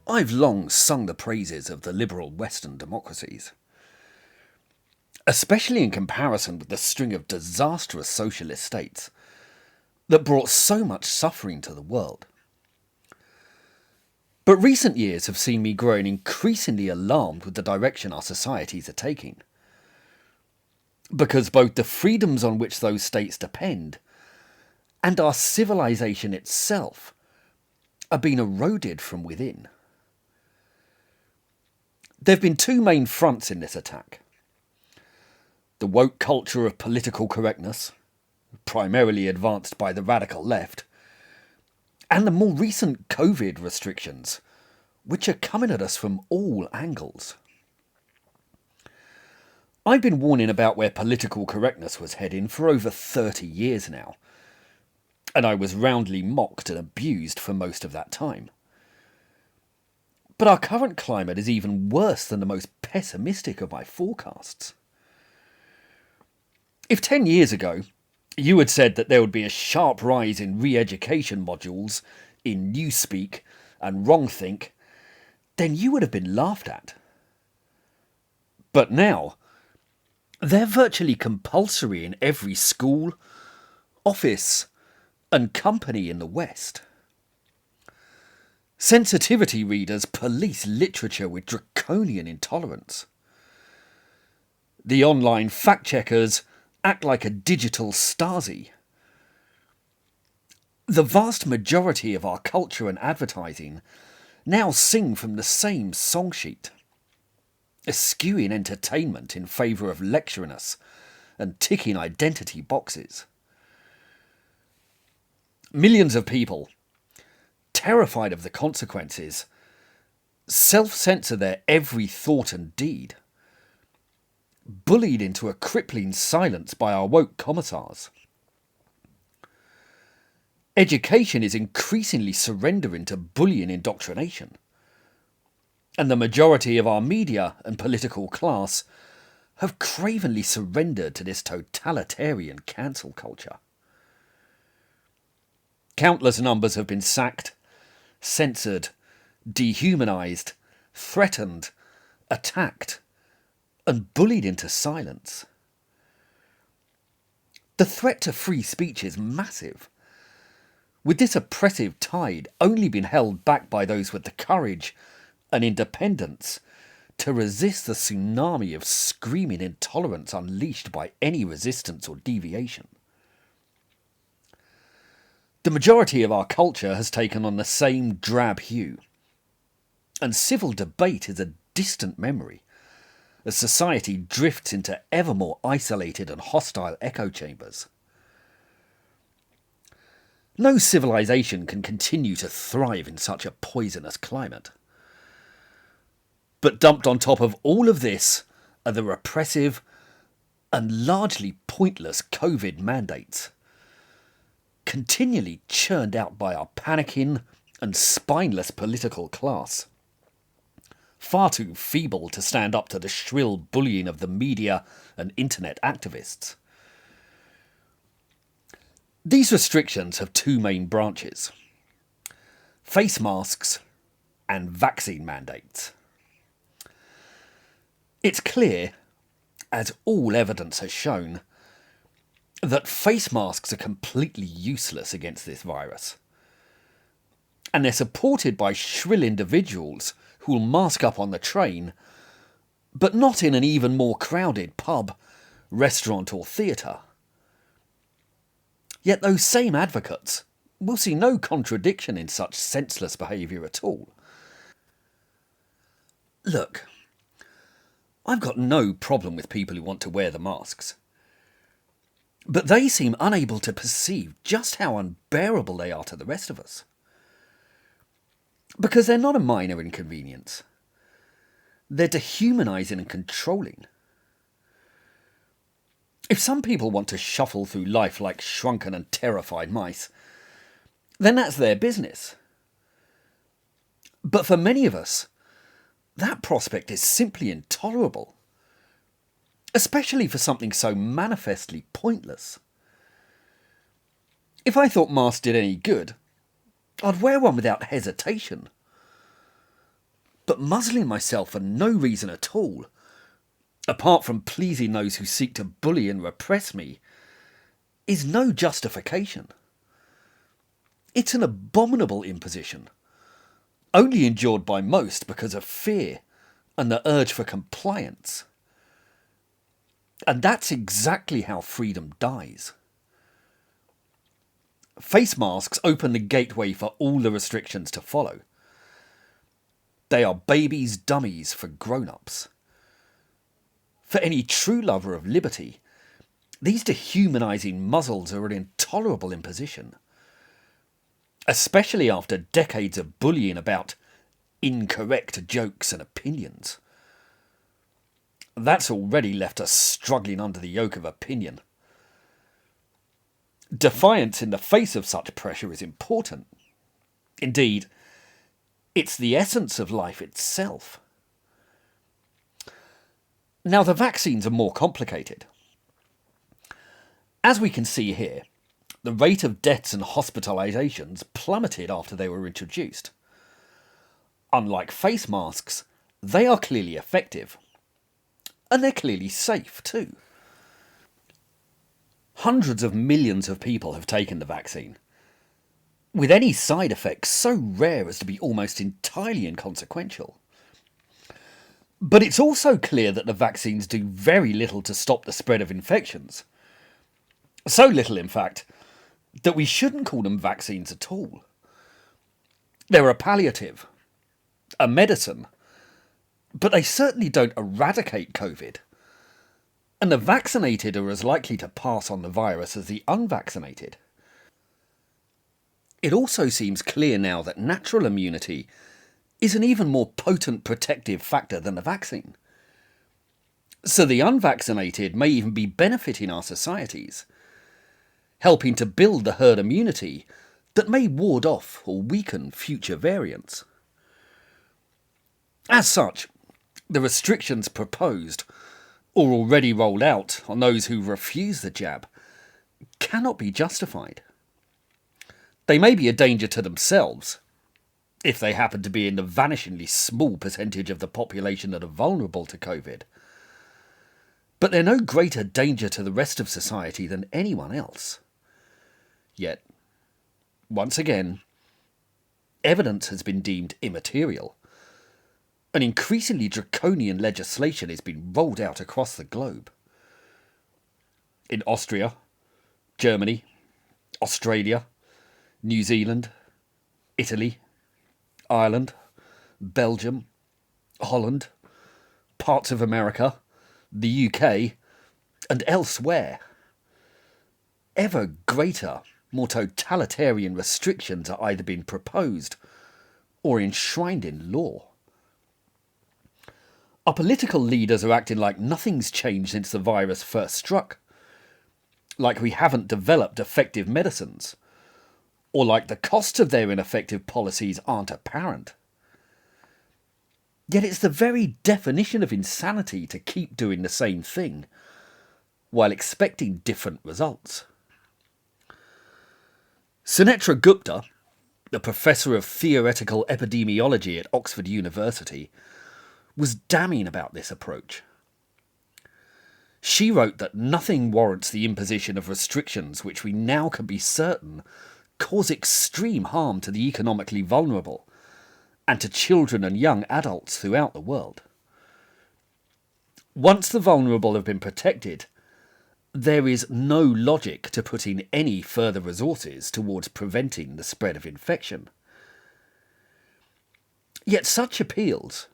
I've long sung the praises of the liberal Western democracies, especially in comparison with the string of disastrous socialist states that brought so much suffering to the world. But recent years have seen me growing increasingly alarmed with the direction our societies are taking, because both the freedoms on which those states depend and our civilization itself are being eroded from within. There have been two main fronts in this attack. The woke culture of political correctness, primarily advanced by the radical left, and the more recent COVID restrictions, which are coming at us from all angles. I've been warning about where political correctness was heading for over 30 years now, and I was roundly mocked and abused for most of that time. But our current climate is even worse than the most pessimistic of my forecasts. If 10 years ago you had said that there would be a sharp rise in re-education modules in Newspeak and Wrongthink, then you would have been laughed at. But now, they're virtually compulsory in every school, office, and company in the West. Sensitivity readers police literature with draconian intolerance. The online fact-checkers act like a digital Stasi. The vast majority of our culture and advertising now sing from the same song sheet, eschewing entertainment in favour of lecturing us and ticking identity boxes. Millions of people, terrified of the consequences, self-censor their every thought and deed, bullied into a crippling silence by our woke commissars. Education is increasingly surrendering to bullying indoctrination, and the majority of our media and political class have cravenly surrendered to this totalitarian cancel culture. Countless numbers have been sacked, censored, dehumanised, threatened, attacked, and bullied into silence. The threat to free speech is massive, with this oppressive tide only being held back by those with the courage and independence to resist the tsunami of screaming intolerance unleashed by any resistance or deviation. The majority of our culture has taken on the same drab hue, and civil debate is a distant memory as society drifts into ever more isolated and hostile echo chambers. No civilization can continue to thrive in such a poisonous climate. But dumped on top of all of this are the repressive and largely pointless COVID mandates, continually churned out by our panicking and spineless political class, far too feeble to stand up to the shrill bullying of the media and internet activists. These restrictions have two main branches: face masks and vaccine mandates. It's clear, as all evidence has shown, that face masks are completely useless against this virus. And they're supported by shrill individuals who'll mask up on the train, but not in an even more crowded pub, restaurant or theatre. Yet those same advocates will see no contradiction in such senseless behaviour at all. Look, I've got no problem with people who want to wear the masks, but they seem unable to perceive just how unbearable they are to the rest of us. Because they're not a minor inconvenience. They're dehumanising and controlling. If some people want to shuffle through life like shrunken and terrified mice, then that's their business. But for many of us, that prospect is simply intolerable, especially for something so manifestly pointless. If I thought masks did any good, I'd wear one without hesitation. But muzzling myself for no reason at all, apart from pleasing those who seek to bully and repress me, is no justification. It's an abominable imposition, only endured by most because of fear and the urge for compliance. And that's exactly how freedom dies. Face masks open the gateway for all the restrictions to follow. They are babies' dummies for grown-ups. For any true lover of liberty, these dehumanising muzzles are an intolerable imposition, especially after decades of bullying about incorrect jokes and opinions. That's already left us struggling under the yoke of opinion. Defiance in the face of such pressure is important. Indeed, it's the essence of life itself. Now, the vaccines are more complicated. As we can see here, the rate of deaths and hospitalisations plummeted after they were introduced. Unlike face masks, they are clearly effective. And they're clearly safe too. Hundreds of millions of people have taken the vaccine, with any side effects so rare as to be almost entirely inconsequential. But it's also clear that the vaccines do very little to stop the spread of infections. So little, in fact, that we shouldn't call them vaccines at all. They're a palliative, a medicine, but they certainly don't eradicate COVID. And the vaccinated are as likely to pass on the virus as the unvaccinated. It also seems clear now that natural immunity is an even more potent protective factor than the vaccine. So the unvaccinated may even be benefiting our societies, helping to build the herd immunity that may ward off or weaken future variants. As such, the restrictions proposed or already rolled out on those who refuse the jab cannot be justified. They may be a danger to themselves, if they happen to be in the vanishingly small percentage of the population that are vulnerable to COVID, but they're no greater danger to the rest of society than anyone else. Yet, once again, evidence has been deemed immaterial. An increasingly draconian legislation is being rolled out across the globe. In Austria, Germany, Australia, New Zealand, Italy, Ireland, Belgium, Holland, parts of America, the UK, and elsewhere, ever greater, more totalitarian restrictions are either being proposed or enshrined in law. Our political leaders are acting like nothing's changed since the virus first struck, like we haven't developed effective medicines, or like the costs of their ineffective policies aren't apparent. Yet it's the very definition of insanity to keep doing the same thing, while expecting different results. Sunetra Gupta, the professor of theoretical epidemiology at Oxford University, was damning about this approach. She wrote that nothing warrants the imposition of restrictions which we now can be certain cause extreme harm to the economically vulnerable and to children and young adults throughout the world. Once the vulnerable have been protected, there is no logic to putting any further resources towards preventing the spread of infection. Yet such appeals,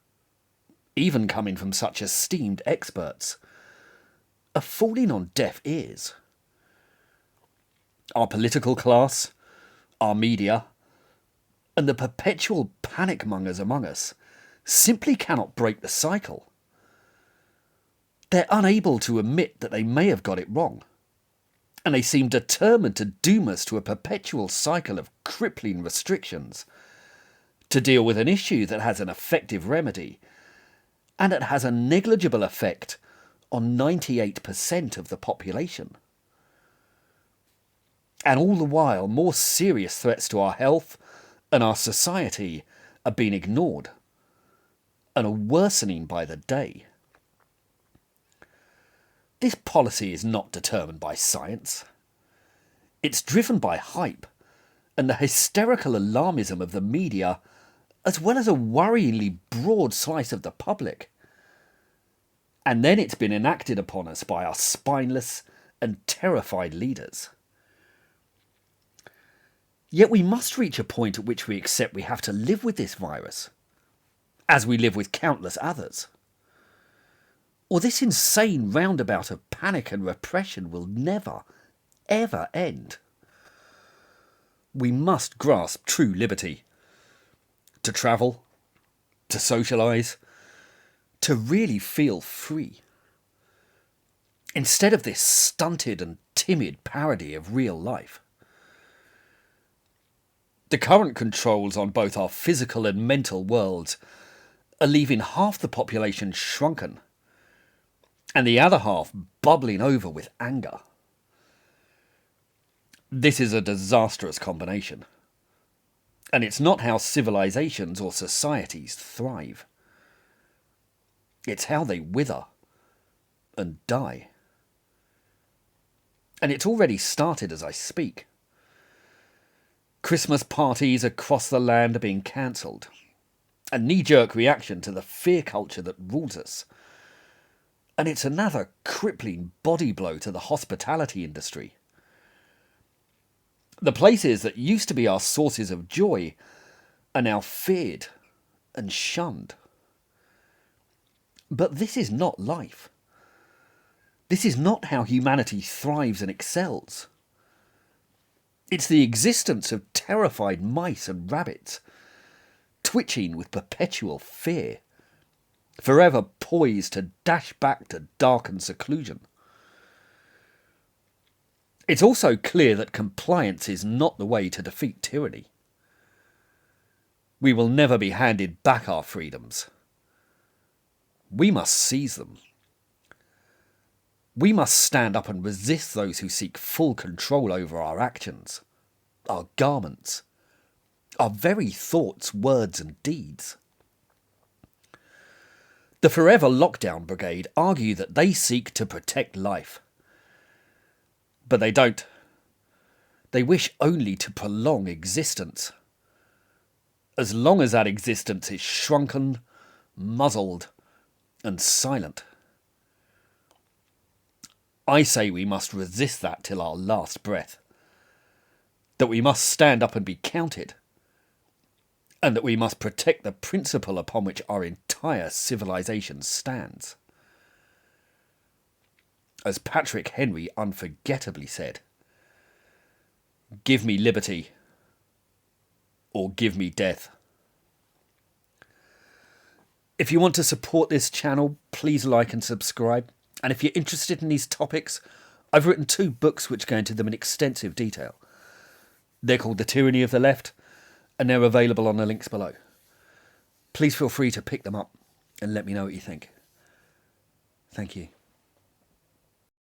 even coming from such esteemed experts, are falling on deaf ears. Our political class, our media, and the perpetual panic mongers among us simply cannot break the cycle. They're unable to admit that they may have got it wrong, and they seem determined to doom us to a perpetual cycle of crippling restrictions to deal with an issue that has an effective remedy and it has a negligible effect on 98% of the population. And all the while, more serious threats to our health and our society are being ignored, and are worsening by the day. This policy is not determined by science. It's driven by hype and the hysterical alarmism of the media, as well as a worryingly broad slice of the public. And then it's been enacted upon us by our spineless and terrified leaders. Yet we must reach a point at which we accept we have to live with this virus, as we live with countless others. Or this insane roundabout of panic and repression will never, ever end. We must grasp true liberty. To travel, to socialise, to really feel free. Instead of this stunted and timid parody of real life. The current controls on both our physical and mental worlds are leaving half the population shrunken and the other half bubbling over with anger. This is a disastrous combination, and it's not how civilizations or societies thrive. It's how they wither and die. And it's already started as I speak. Christmas parties across the land are being cancelled. A knee-jerk reaction to the fear culture that rules us. And it's another crippling body blow to the hospitality industry. The places that used to be our sources of joy are now feared and shunned. But this is not life. This is not how humanity thrives and excels. It's the existence of terrified mice and rabbits, twitching with perpetual fear, forever poised to dash back to darkened seclusion. It's also clear that compliance is not the way to defeat tyranny. We will never be handed back our freedoms. We must seize them. We must stand up and resist those who seek full control over our actions, our garments, our very thoughts, words and deeds. The Forever Lockdown Brigade argue that they seek to protect life. But they don't. They wish only to prolong existence. As long as that existence is shrunken, muzzled, and silent. I say we must resist that till our last breath. That we must stand up and be counted. And that we must protect the principle upon which our entire civilization stands. As Patrick Henry unforgettably said, "Give me liberty, or give me death." If you want to support this channel, please like and subscribe. And if you're interested in these topics, I've written 2 books which go into them in extensive detail. They're called The Tyranny of the Left, and they're available on the links below. Please feel free to pick them up and let me know what you think. Thank you.